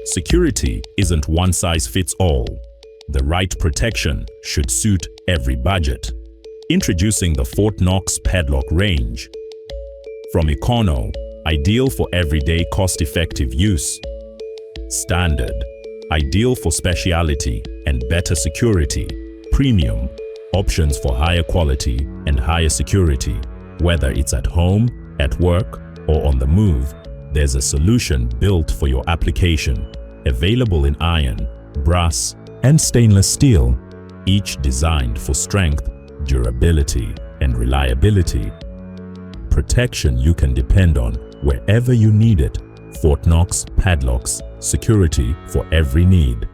Security isn't one size fits all. The right protection should suit every budget. Introducing the Fort Knox Padlock Range. From Econo, ideal for everyday cost-effective use. Standard, ideal for specialty and better security. Premium, options for higher quality and higher security. Whether it's at home, at work, or on the move, there's a solution built for your application. Available in iron, brass, and stainless steel, each designed for strength, durability, and reliability. Protection you can depend on wherever you need it. Fort Knox Padlocks, security for every need.